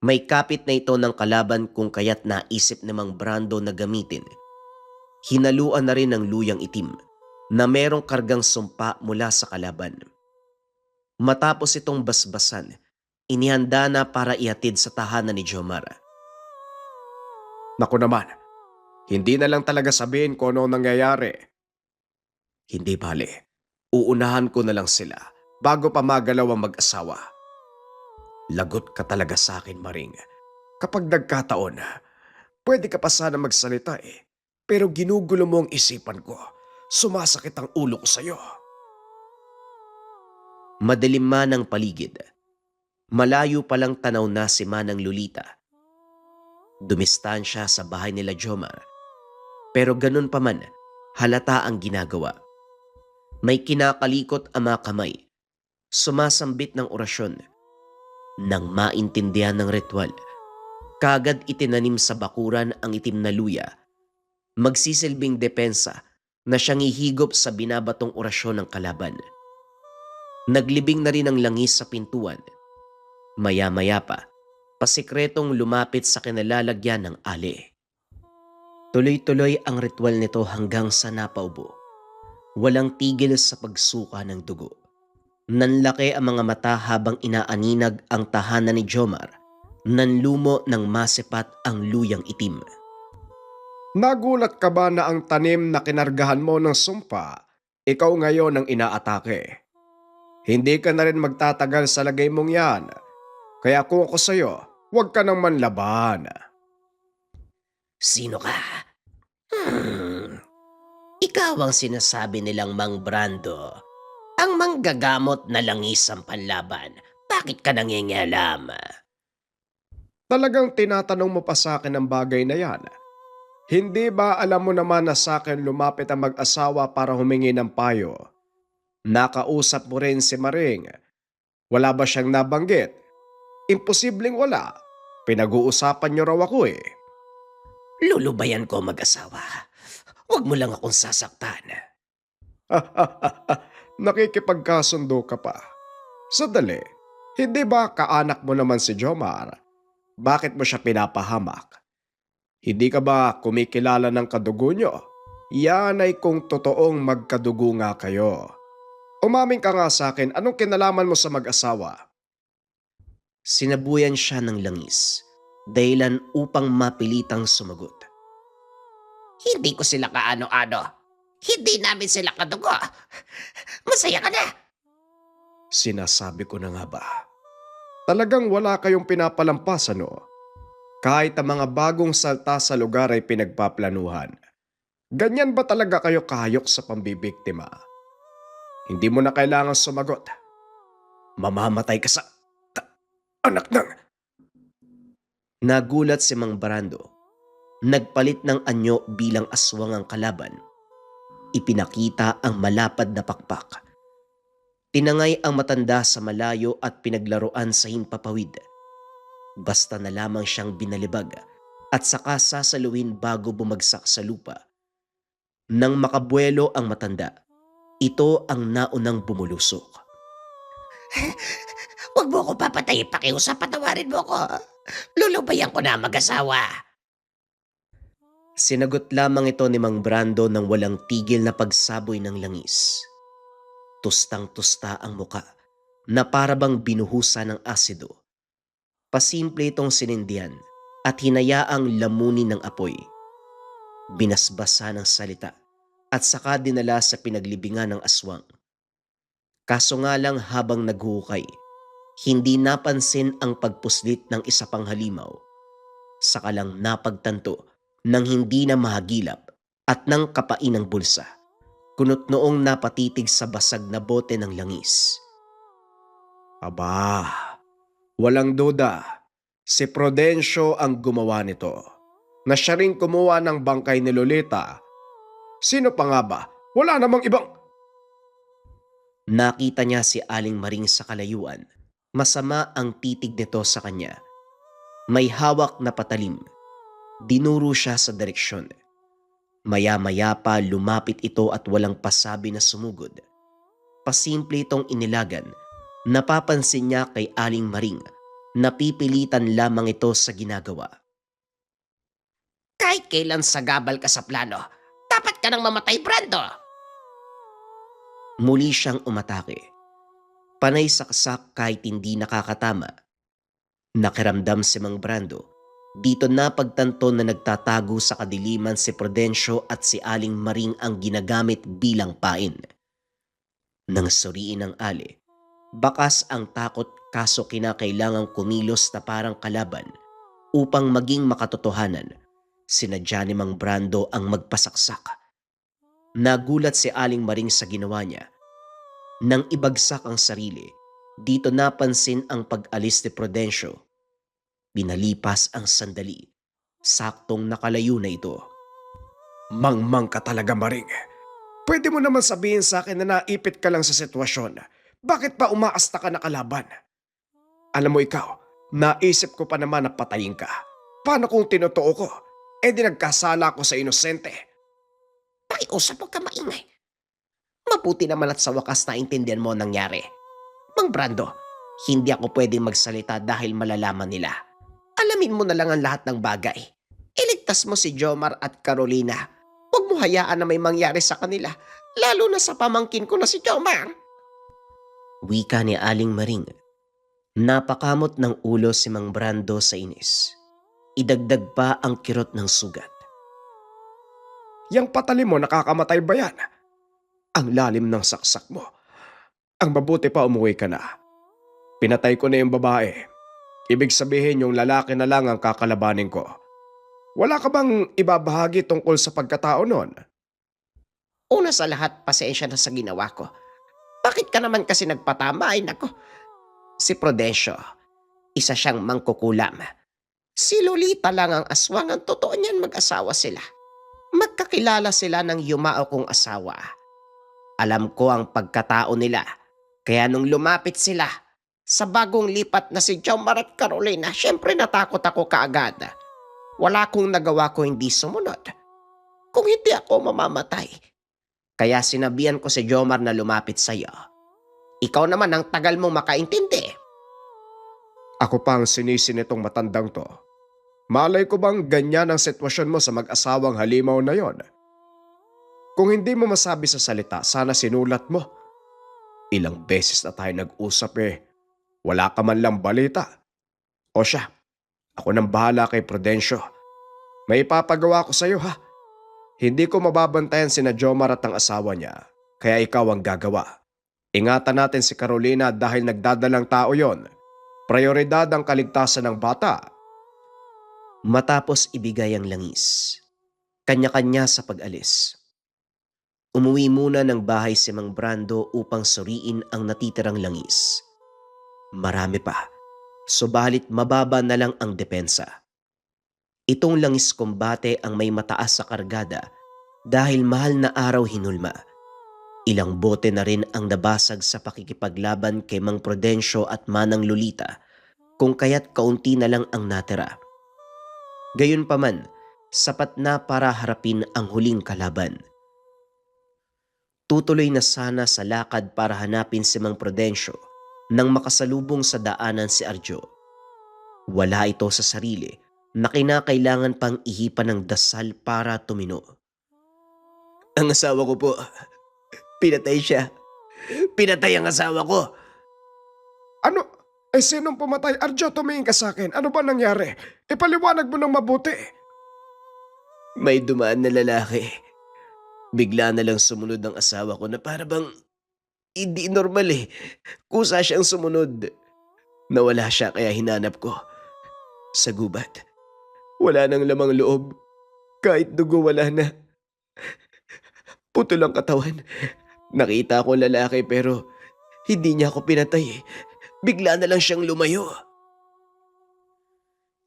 May kapit na ito ng kalaban kung kaya't naisip ni Mang Brando na gamitin. Hinaluan na rin ng luyang itim na merong kargang sumpa mula sa kalaban. Matapos itong basbasan, inihanda na para ihatid sa tahanan ni Jomar. Naku naman, hindi na lang talaga sabihin kung ano nangyayari. Hindi bale, uunahan ko na lang sila bago pa magalaw ang mag-asawa. Lagot ka talaga sa akin, Maring. Kapag nagkataon, pwede ka pa sana magsalita eh. Pero ginugulo mo ang isipan ko. Sumasakit ang ulo ko sa'yo. Madilim man ang paligid. Malayo palang tanaw na si Manang Lolita. Dumistansya sa bahay nila Jomar. Pero ganun pa man, halata ang ginagawa. May kinakalikot ang mga kamay sumasambit ng orasyon. Nang maintindihan ng ritual, kagad itinanim sa bakuran ang itim na luya, magsisilbing depensa na siyang ihigop sa binabatong orasyon ng kalaban. Naglibing na rin ang langis sa pintuan. Maya-maya pa, pasikretong lumapit sa kinalalagyan ng ali. Tuloy-tuloy ang ritual nito hanggang sa napaubo. Walang tigil sa pagsuka ng dugo. Nanlaki ang mga mata habang inaaninag ang tahanan ni Jomar. Nanlumo ng masipat ang luyang itim. Nagulat ka ba na ang tanim na kinargahan mo ng sumpa, ikaw ngayon ang inaatake? Hindi ka na rin magtatagal sa lagay mong yan. Kaya kung ako sa'yo, huwag ka nang manlaban. Sino ka? Ikaw ang sinasabi nilang Mang Brando. Ang manggagamot na langis ang panlaban. Bakit ka nangingialam? Talagang tinatanong mo pa sa akin ang bagay na yan. Hindi ba alam mo naman na sa akin lumapit ang mag-asawa para humingi ng payo? Nakausap mo rin si Maring. Wala ba siyang nabanggit? Imposibleng wala. Pinag-uusapan niyo raw ako eh. Lulubayan ko mag-asawa. Huwag mo lang akong sasaktan. Nakikipagkasundo ka pa. Sandali, hindi ba kaanak mo naman si Jomar? Bakit mo siya pinapahamak? Hindi ka ba kumikilala ng kadugo nyo? Yan ay kung totoong magkadugo nga kayo. Umamin ka nga sa akin, anong kinalaman mo sa mag-asawa? Sinabuyan siya ng langis, dahilan upang mapilitang sumagot. Hindi ko sila kaano-ano. Hindi namin sila kadugo. Masaya ka na. Sinasabi ko na nga ba? Talagang wala kayong pinapalampasan no? Kahit ang mga bagong salta sa lugar ay pinagpaplanuhan. Ganyan ba talaga kayo kahayok sa pambibiktima? Hindi mo na kailangan sumagot. Mamamatay ka sa... anak ng... Nagulat si Mang Brando. Nagpalit ng anyo bilang aswang ang kalaban. Ipinakita ang malapad na pakpak. Tinangay ang matanda sa malayo at pinaglaruan sa himpapawid. Basta na lamang siyang binalibag at saka sasaluhin bago bumagsak sa lupa. Nang makabuelo ang matanda, ito ang naunang bumulusok. Huwag mo ko papatayin, pakiusap, patawarin mo ko. Lulubayan ko na mag-asawa. Sinagot lamang ito ni Mang Brando ng walang tigil na pagsaboy ng langis. Tustang-tusta ang muka na parabang binuhusa ng asido. Pasimple itong sinindihan at hinayaang lamunin ng apoy. Binasbasa ng salita at saka dinala sa pinaglibingan ng aswang. Kaso nga lang habang naghuhukay, hindi napansin ang pagpuslit ng isa pang halimaw. Saka lang napagtanto nang hindi na mahagilap at nang kapain ng bulsa, kunot noong napatitig sa basag na bote ng langis. Aba, walang duda, si Prudencio ang gumawa nito. Na siya rin kumuha ng bangkay ni Lolita. Sino pa nga ba? Wala namang ibang... Nakita niya si Aling Maring sa kalayuan. Masama ang titig nito sa kanya. May hawak na patalim. Dinuro siya sa direksyon. Maya-maya pa lumapit ito at walang pasabi na sumugod. Pasimple itong inilagan. Napapansin niya kay Aling Maring. Napipilitan lamang ito sa ginagawa. Kahit kailan sagabal ka sa plano, dapat ka nang mamatay, Brando! Muli siyang umatake. Panay saksak kahit hindi nakakatama. Nakiramdam si Mang Brando. Dito napagtanto na nagtatago sa kadiliman si Prudencio at si Aling Maring ang ginagamit bilang pain. Nang suriin ng ali, bakas ang takot kaso kinakailangang kumilos na parang kalaban upang maging makatotohanan. Sinadya ni Mang Brando ang magpasaksak. Nagulat si Aling Maring sa ginawa niya. Nang ibagsak ang sarili, dito napansin ang pag-alis ni Prudencio. Pinalipas ang sandali. Saktong nakalayo na ito. Mangmang ka talaga, Maring. Pwede mo naman sabihin sa akin na naipit ka lang sa sitwasyon. Bakit pa umaasta ka na kalaban? Alam mo ikaw, naisip ko pa naman na patayin ka. Paano kung tinotoo ko? Eh di nagkasala ako sa inosente. Pakiusap, huwag ka maingay. Mabuti naman at sa wakas naintindihan mo ang nangyari. Mang Brando, hindi ako pwedeng magsalita dahil malalaman nila. Alamin mo na lang ang lahat ng bagay. Iligtas mo si Jomar at Carolina. Huwag mo hayaan na may mangyari sa kanila, lalo na sa pamangkin ko na si Jomar. Wika ni Aling Maring. Napakamot ng ulo si Mang Brando sa inis. Idagdag pa ang kirot ng sugat. Yang patali mo nakakamatay ba yan? Ang lalim ng saksak mo. Ang mabuti pa umuwi ka na. Pinatay ko na yung babae. Ibig sabihin yung lalaki na lang ang kakalabanin ko. Wala ka bang ibabahagi tungkol sa pagkatao nun? Una sa lahat, pasensya na sa ginawa ko. Bakit ka naman kasi nagpatama? Ay nako. Si Prudencio, isa siyang mangkukulam. Si Lolita lang ang aswang. Ang totoo niyan, mag-asawa sila. Magkakilala sila ng yumao kong asawa. Alam ko ang pagkatao nila. Kaya nung lumapit sila sa bagong lipat na si Jomar at Carolina, syempre natakot ako kaagad. Wala akong nagawa ko hindi sumunod. Kung hindi ako mamamatay. Kaya sinabihan ko si Jomar na lumapit sa iyo. Ikaw naman ang tagal mo makaintindi. Ako pa ang sinisi nitong matandang to. Malay ko bang ganyan ang sitwasyon mo sa mag-asawang halimaw na yon? Kung hindi mo masabi sa salita, sana sinulat mo. Ilang beses na tayo nag-usap wala ka man lang balita. O siya, ako nang bahala kay Prudencio. May ipapagawa ko sa'yo ha. Hindi ko mababantayan sina Jomar at ang asawa niya, kaya ikaw ang gagawa. Ingatan natin si Carolina dahil nagdadalang tao yon. Prioridad ang kaligtasan ng bata. Matapos ibigay ang langis, kanya-kanya sa pag-alis. Umuwi muna ng bahay si Mang Brando upang suriin ang natitirang langis. Marami pa, subalit mababa na lang ang depensa. Itong langis kumbate ang may mataas sa kargada dahil mahal na araw hinulma. Ilang bote na rin ang nabasag sa pakikipaglaban kay Mang Prudencio at Manang Lolita, kung kaya't kaunti na lang ang natira. Gayunpaman, sapat na para harapin ang huling kalaban. Tutuloy na sana sa lakad para hanapin si Mang Prudencio nang makasalubong sa daanan si Arjo. Wala ito sa sarili na kinakailangan pang ihipan ng dasal para tumino. Ang asawa ko po, pinatay siya. Pinatay ang asawa ko. Ano? Sinong pumatay? Arjo, tumingin ka sa akin. Ano ba nangyari? Ipaliwanag mo ng mabuti. May dumaan na lalaki. Bigla na lang sumunod ang asawa ko na para bang hindi normal Kusa siyang sumunod. Nawala siya kaya hinanap ko. Sa gubat. Wala nang lamang loob. Kahit dugo wala na. Putol ang katawan. Nakita ko lalaki pero hindi niya ako pinatay. Bigla na lang siyang lumayo.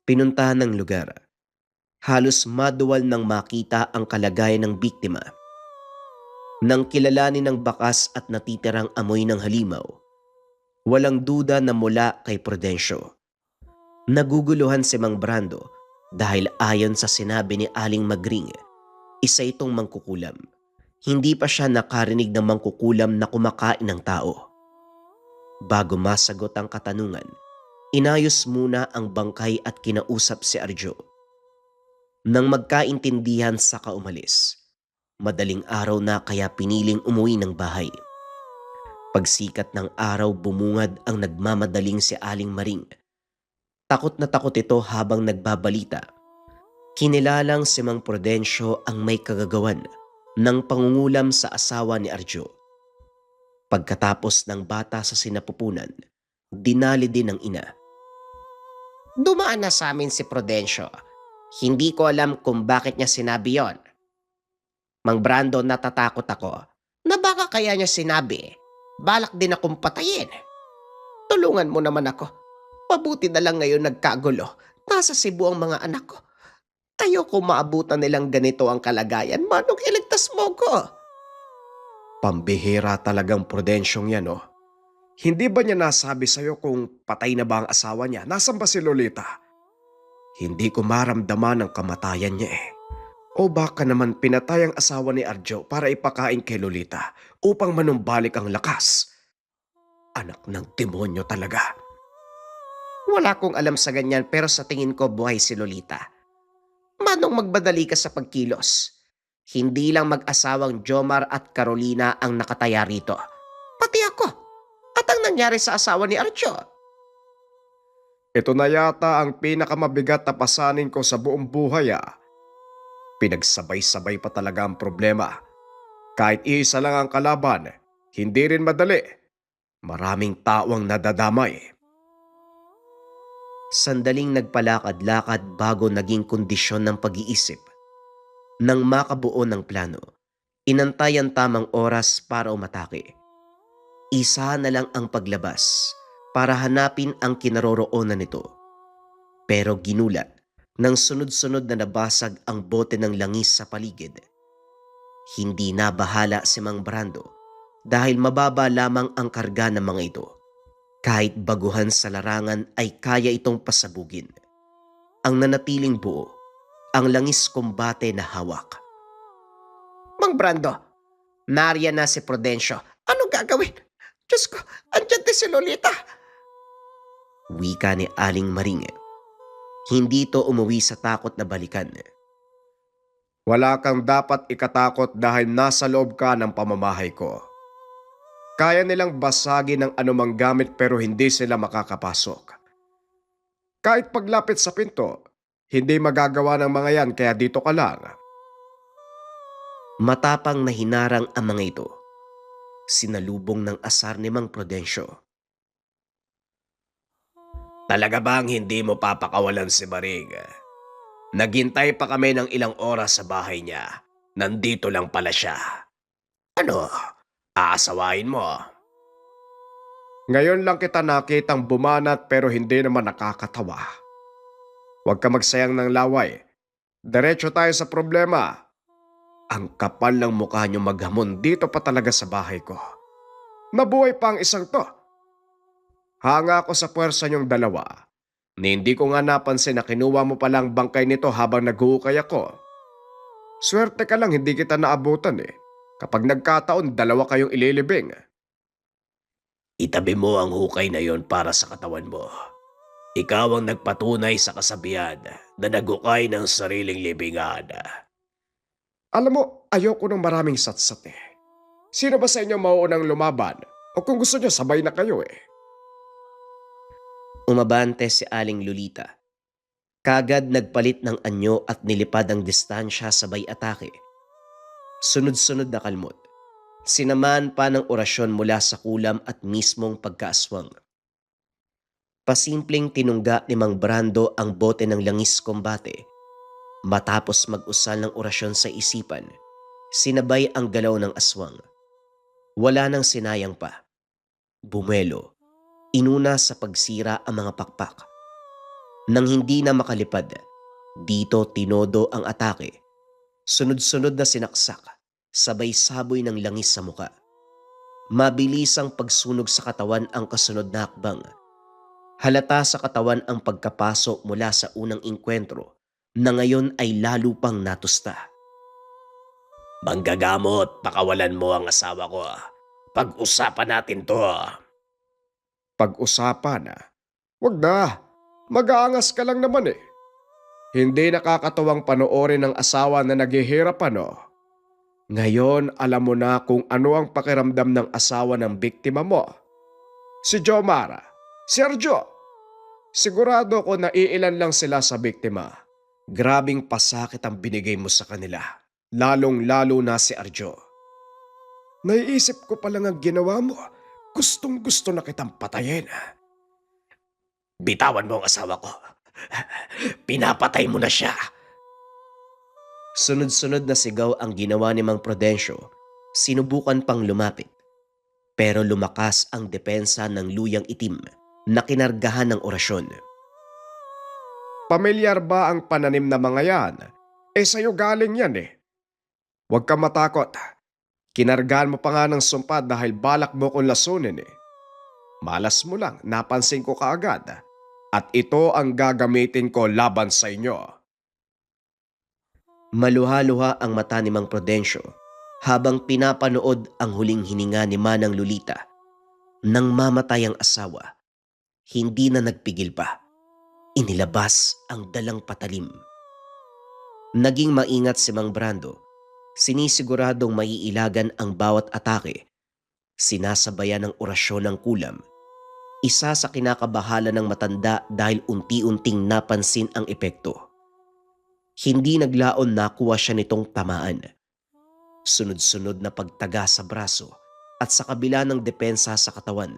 Pinuntahan ng lugar. Halos maduwal nang makita ang kalagayan ng biktima. Nang kilalanin ng bakas at natitirang amoy ng halimaw, walang duda na mula kay Prudencio. Naguguluhan si Mang Brando dahil ayon sa sinabi ni Aling Magring, isa itong mangkukulam. Hindi pa siya nakarinig ng mangkukulam na kumakain ng tao. Bago masagot ang katanungan, inayos muna ang bangkay at kinausap si Arjo. Nang magkaintindihan saka umalis, madaling araw na kaya piniling umuwi ng bahay. Pagsikat ng araw bumungad ang nagmamadaling si Aling Maring. Takot na takot ito habang nagbabalita. Kinilalang si Mang Prudencio ang may kagagawan ng pangungulam sa asawa ni Arjo. Pagkatapos ng bata sa sinapupunan, dinali din ng ina. Dumaan na sa amin si Prudencio. Hindi ko alam kung bakit niya sinabi yon. Mang Brando, natatakot ako na baka kaya niya sinabi, balak din akong patayin. Tulungan mo naman ako. Mabuti na lang ngayon nagkagulo. Nasa Cebu ang mga anak ko. Ayoko maabutan nilang ganito ang kalagayan. Manong iligtas mo ko. Pambihira talagang Prudensyong yan Hindi ba niya nasabi sa'yo kung patay na ba ang asawa niya? Nasaan ba si Lolita? Hindi ko maramdaman ang kamatayan niya eh. O baka naman pinatay ang asawa ni Arjo para ipakain kay Lolita upang manumbalik ang lakas. Anak ng demonyo talaga. Wala akong alam sa ganyan pero sa tingin ko buhay si Lolita. Manong magbadali ka sa pagkilos. Hindi lang mag-asawang Jomar at Carolina ang nakataya rito. Pati ako. At ang nangyari sa asawa ni Arjo. Ito na yata ang pinakamabigat na pasanin ko sa buong buhay ah. Pinagsabay-sabay pa talaga ang problema. Kahit isa lang ang kalaban, hindi rin madali. Maraming tao ang nadadamay. Sandaling nagpalakad-lakad bago naging kondisyon ng pag-iisip. Nang makabuo ng plano, inantay ang tamang oras para umatake. Isa na lang ang paglabas para hanapin ang kinaroroonan nito. Pero ginulat nang sunod-sunod na nabasag ang bote ng langis sa paligid. Hindi na bahala si Mang Brando dahil mababa lamang ang karga ng mga ito. Kahit baguhan sa larangan ay kaya itong pasabugin. Ang nanatiling buo, ang langis kumbate na hawak. Mang Brando, nariyan na si Prudencio. Anong gagawin? Diyos ko, andyan din si Lolita. Wika ni Aling Maring. Hindi ito umuwi sa takot na balikan. Wala kang dapat ikatakot dahil nasa loob ka ng pamamahay ko. Kaya nilang basagin ng anumang gamit pero hindi sila makakapasok. Kahit paglapit sa pinto, hindi magagawa ng mga yan kaya dito ka lang. Matapang na hinarang ang mga ito. Sinalubong ng asar ni Mang Prudencio. Talaga bang hindi mo papakawalan si Maring? Naghintay pa kami ng ilang oras sa bahay niya. Nandito lang pala siya. Ano? Aasawain mo? Ngayon lang kita nakitang bumanat pero hindi naman nakakatawa. Huwag ka magsayang ng laway. Diretso tayo sa problema. Ang kapal ng mukha niyo maghamon dito pa talaga sa bahay ko. Nabuhay pa ang isang to. Hanga ako sa puwersa niyong dalawa. Ni hindi ko nga napansin na kinuha mo palang bangkay nito habang naghuhukay ako. Swerte ka lang hindi kita naabutan eh. Kapag nagkataon, dalawa kayong ililibing. Itabi mo ang hukay na yon para sa katawan mo. Ikaw ang nagpatunay sa kasabihan na naghukay ng sariling libingan. Alam mo, ayoko ng maraming satsat eh. Sino ba sa inyo mauunang lumaban? O kung gusto niyo, sabay na kayo eh. Umabante si Aling Lolita. Kagad nagpalit ng anyo at nilipad ang distansya sabay atake. Sunod-sunod na kalmot. Sinamaan pa ng orasyon mula sa kulam at mismong pagkaaswang. Pasimpleng tinungga ni Mang Brando ang bote ng langis kumbate. Matapos mag-usal ng orasyon sa isipan, sinabay ang galaw ng aswang. Wala nang sinayang pa. Bumelo. Inuna sa pagsira ang mga pakpak. Nang hindi na makalipad, dito tinodo ang atake. Sunod-sunod na sinaksak, sabay saboy ng langis sa muka. Mabilis ang pagsunog sa katawan ang kasunod na hakbang. Halata sa katawan ang pagkapaso mula sa unang inkwentro na ngayon ay lalo pang natusta. Manggagamot, pakawalan mo ang asawa ko. Pag-usapan natin to. Pag-usapan na. Wag na. Mag-aangas ka lang naman eh. Hindi nakakatuwang panoorin ng asawa na naghihirap ano. Ngayon alam mo na kung ano ang pakiramdam ng asawa ng biktima mo. Si Jomar, si Arjo. Sigurado ko na iilan lang sila sa biktima. Grabing pasakit ang binigay mo sa kanila. Lalong-lalo na si Arjo. Naiisip ko pa lang ang ginawa mo. Gustong-gusto na kitang patayin. Bitawan mo ang asawa ko. Pinapatay mo na siya. Sunod-sunod na sigaw ang ginawa ni Mang Prudencio. Sinubukan pang lumapit. Pero lumakas ang depensa ng luyang itim na kinargahan ng orasyon. Pamilyar ba ang pananim na mga yan? Sa'yo galing yan eh. Huwag kang matakot. Kinargahan mo pa nga ng sumpa dahil balak mo kong lasunin eh. Malas mo lang, napansin ko kaagad. At ito ang gagamitin ko laban sa inyo. Maluha-luha ang mata ni Mang Prudencio habang pinapanood ang huling hininga ni Manang Lolita. Nang mamatay ang asawa, hindi na nagpigil pa. Inilabas ang dalang patalim. Naging maingat si Mang Brando. Sinisiguradong maiilagan ang bawat atake. Sinasabayan ng orasyon ng kulam. Isa sa kinakabahala ng matanda dahil unti-unting napansin ang epekto. Hindi naglaon nakuha siya nitong tamaan. Sunod-sunod na pagtaga sa braso at sa kabila ng depensa sa katawan,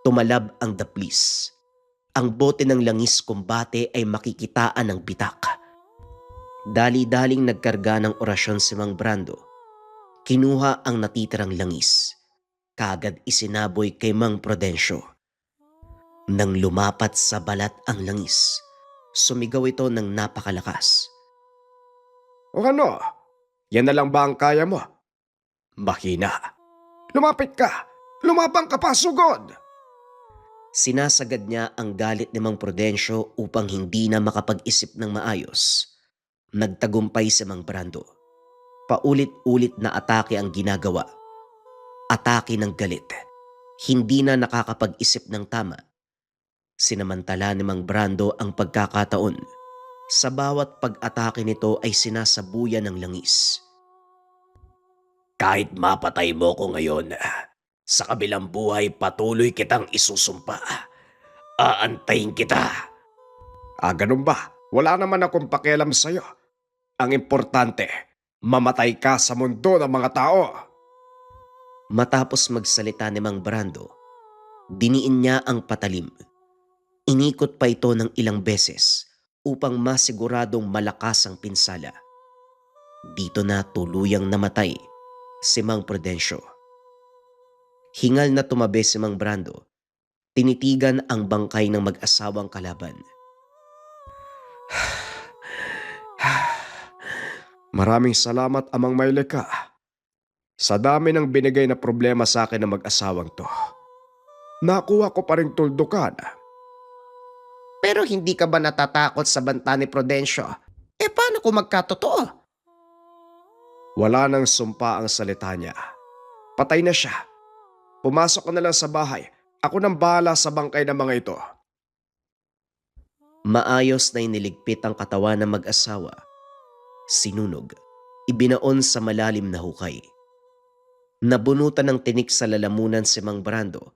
tumalab ang daplis. Ang bote ng langis kumbate ay makikitaan ng bitak. Dali-daling nagkarga ng orasyon si Mang Brando. Kinuha ang natitirang langis. Kaagad isinaboy kay Mang Prudencio. Nang lumapat sa balat ang langis, sumigaw ito ng napakalakas. O ano? Yan na lang ba ang kaya mo? Mahina. Lumapit ka! Lumabang ka pa, sugod! Sinasagad niya ang galit ni Mang Prudencio upang hindi na makapag-isip ng maayos. Nagtagumpay si Mang Brando. Paulit-ulit na atake ang ginagawa. Atake ng galit. Hindi na nakakapag-isip ng tama. Sinamantala ni Mang Brando ang pagkakataon. Sa bawat pag-atake nito ay sinasabuyan ng langis. Kahit mapatay mo ko ngayon, sa kabilang buhay patuloy kitang isusumpa. Aantayin kita. Ganun ba? Wala naman akong pakialam sa'yo. Ang importante, mamatay ka sa mundo ng mga tao. Matapos magsalita ni Mang Brando, diniin niya ang patalim. Inikot pa ito ng ilang beses upang masiguradong malakas ang pinsala. Dito na tuluyang namatay si Mang Prudencio. Hingal na tumabi si Mang Brando. Tinitigan ang bangkay ng mag-asawang kalaban. Maraming salamat, Amang Mayleka. Sa dami ng binigay na problema sa akin ng mag-asawang to, nakuha ko pa rin tuldukan. Pero hindi ka ba natatakot sa banta ni Prudencio? Paano kung magkatotoo? Wala nang sumpa ang salita niya. Patay na siya. Pumasok ka na lang sa bahay. Ako nang bahala sa bangkay ng mga ito. Maayos na iniligpit ang katawan ng mag-asawa. Sinunog. Ibinaon sa malalim na hukay. Nabunutan ng tinik sa lalamunan si Mang Brando.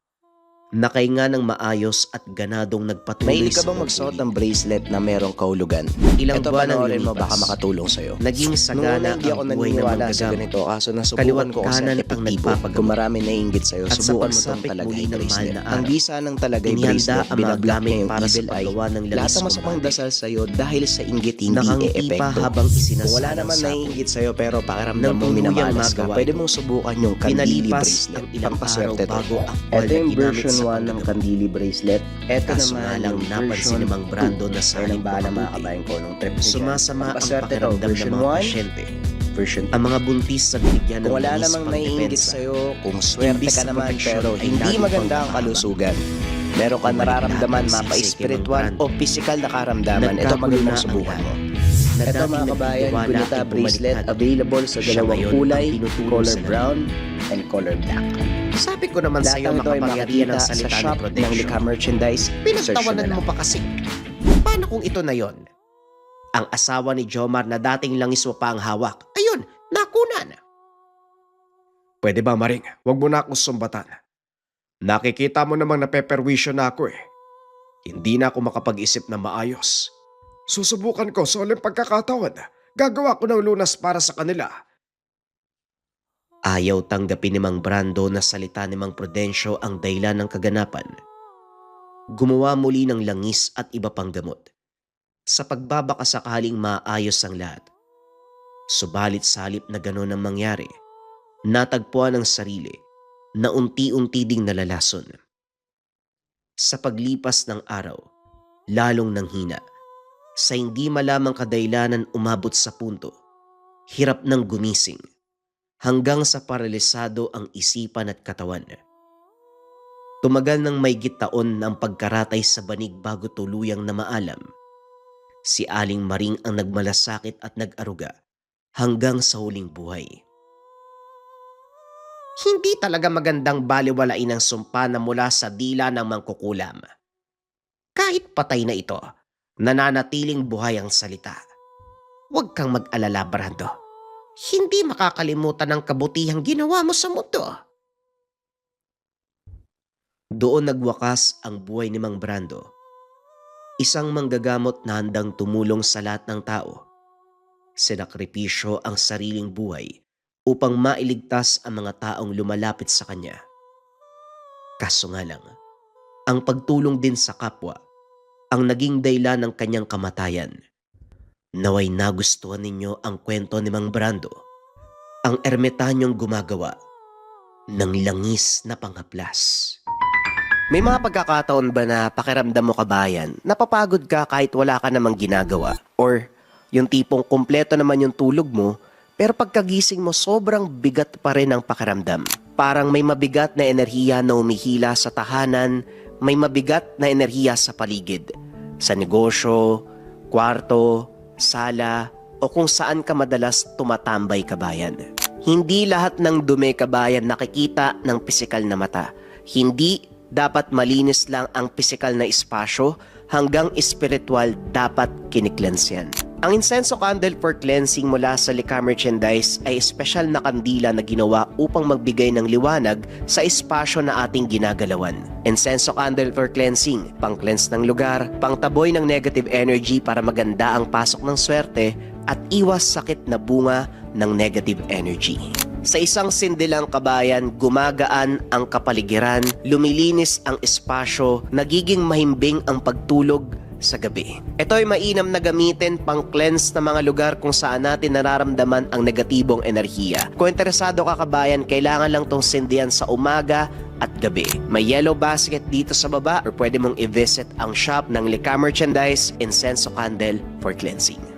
Nakahinga ng maayos at ganadong nagpatuloy Mahilig ka sa bang magsuot pagpili. ng bracelet na merong kahulugan? Ilang Ito buwan ang panoorin mo, lumipas. baka makatulong sa'yo. Naging Noong sagana hindi ako ang buhay ng naniniwala sa manggagamo. ganito, kaso nasubukan Kaliwat ko kasi kanan ang epektibo. nagpapagamot. Kung marami naiinggit sa'yo, At sa subukan mo tong pagsapit talagay muli ng mahal bracelet. na araw, Ang bisa ng talagay inihanda bracelet, ang mga binablock gamit niya yung para sa evil eye. paggawa ng langis Lahat ng masamang kumbate. dasal sa'yo dahil sa inggit hindi Nakangiti pa e-epekto. habang Kung isinasalang wala naman sapo. naiinggit sa'yo pero pakiramdam Nang mo tuluyang minamalas ka, magawa pwede ito, mong subukan yung Kandili Pinalipas bracelet. ang ilang araw Pampaswerte to. bago aktwal Ito na yung ginamit version sa 1 ng panggagamot. Kandili bracelet. Ito Kaso nga naman lang yung napansin version ni Mang Brando 2. na sa Kaya halip lang bahala mga mabuti, kabayan ko nung trip ko dyan. sumasama ang Pampaswerte to, pakiramdam ng version mga 1, pasyente. version 2. Ang mga buntis sa binigyan ng Kung wala langis namang naiinggit pangdepensa. sa'yo, kung swerte Imbis ka sa naman proteksyon pero ay hindi lalo maganda pang ang mahahamak. kalusugan. Meron ka Bumalik nararamdaman lahat ang mapa sisi kay spiritual Mang Brando. o physical na karamdaman. Ito Nagkagulo magandang na ang subukan lahat. mo. Na Ito dating mga kabayan, nagtitiwala Gunita ay bracelet bumaliktad. available sa Siya dalawang ngayon kulay, ang tinutulong color sa lahat. brown and color black. Sabi ko naman sa Lahat iyo ng ito ay makapangyarihan makikita ang sa salita ni shop ng Prudencio. Likha Merchandise. Search Pinagtawanan nyo mo na. pa kasi. Paano kung ito na yon? Ang asawa ni Jomar na dating langis mo pa ang hawak. Ayun, nakunan. Pwede ba, Maring? Huwag mo na akong sumbatan. Nakikita mo namang napeperwisyo na ako eh. Hindi na ako makapag-isip na maayos. Susubukan ko sa uling pagkakataon. Gagawa ko ng lunas para sa kanila. Ayaw tanggapin ni Mang Brando na salita ni Mang Prudencio ang dahilan ng kaganapan. Gumawa muli ng langis at iba pang gamot. Sa pagbabaka sakaling maayos ang lahat. Subalit sa halip na gano'n ang mangyari, natagpuan ang sarili na unti-unti ding nalalason. Sa paglipas ng araw, lalong nanghina. Sa hindi malamang kadahilanan umabot sa punto, hirap ng gumising, hanggang sa paralisado ang isipan at katawan. Tumagal ng maigit taon ng pagkaratay sa banig bago tuluyang na maalam. Si Aling Maring ang nagmalasakit at nag-aruga hanggang sa huling buhay. Hindi talaga magandang baliwalain ang sumpa na mula sa dila ng mangkukulam. Kahit patay na ito, nananatiling buhay ang salita. Huwag kang mag-alala, Brando. Hindi makakalimutan ang kabutihang ginawa mo sa mundo. Doon nagwakas ang buhay ni Mang Brando. Isang manggagamot na handang tumulong sa lahat ng tao. Sinakripisyo ang sariling buhay upang mailigtas ang mga taong lumalapit sa kanya. Kaso nga lang, ang pagtulong din sa kapwa ang naging dahilan ng kanyang kamatayan. Naway nagustuhan ninyo ang kwento ni Mang Brando, ang ermitanyong gumagawa ng langis na panghaplas. May mga pagkakataon ba na pakiramdam mo, kabayan, napapagod ka kahit wala ka namang ginagawa? Or yung tipong kumpleto naman yung tulog mo, pero pagkagising mo sobrang bigat pa rin ang pakiramdam. Parang may mabigat na enerhiya na umihila sa tahanan, may mabigat na enerhiya sa paligid. Sa negosyo, kwarto, sala, o kung saan ka madalas tumatambay, kabayan. Hindi lahat ng dumi, kabayan, nakikita ng pisikal na mata. Hindi dapat malinis lang ang pisikal na espasyo, hanggang espiritual dapat kiniklens yan. Ang incenso candle for cleansing mula sa Lika Merchandise ay espesyal na kandila na ginawa upang magbigay ng liwanag sa espasyo na ating ginagalawan. Incenso candle for cleansing, pang-cleanse ng lugar, pang-taboy ng negative energy para maganda ang pasok ng swerte at iwas sakit na bunga ng negative energy. Sa isang sindilang, kabayan, gumagaan ang kapaligiran, lumilinis ang espasyo, nagiging mahimbing ang pagtulog sa gabi. Ito ay mainam na gamitin pang-cleanse ng mga lugar kung saan natin nararamdaman ang negatibong enerhiya. Kung interesado ka, kabayan, kailangan lang tong sindihan sa umaga at gabi. May yellow basket dito sa baba or pwede mong i-visit ang shop ng Lika Merchandise Incenso Candle for Cleansing.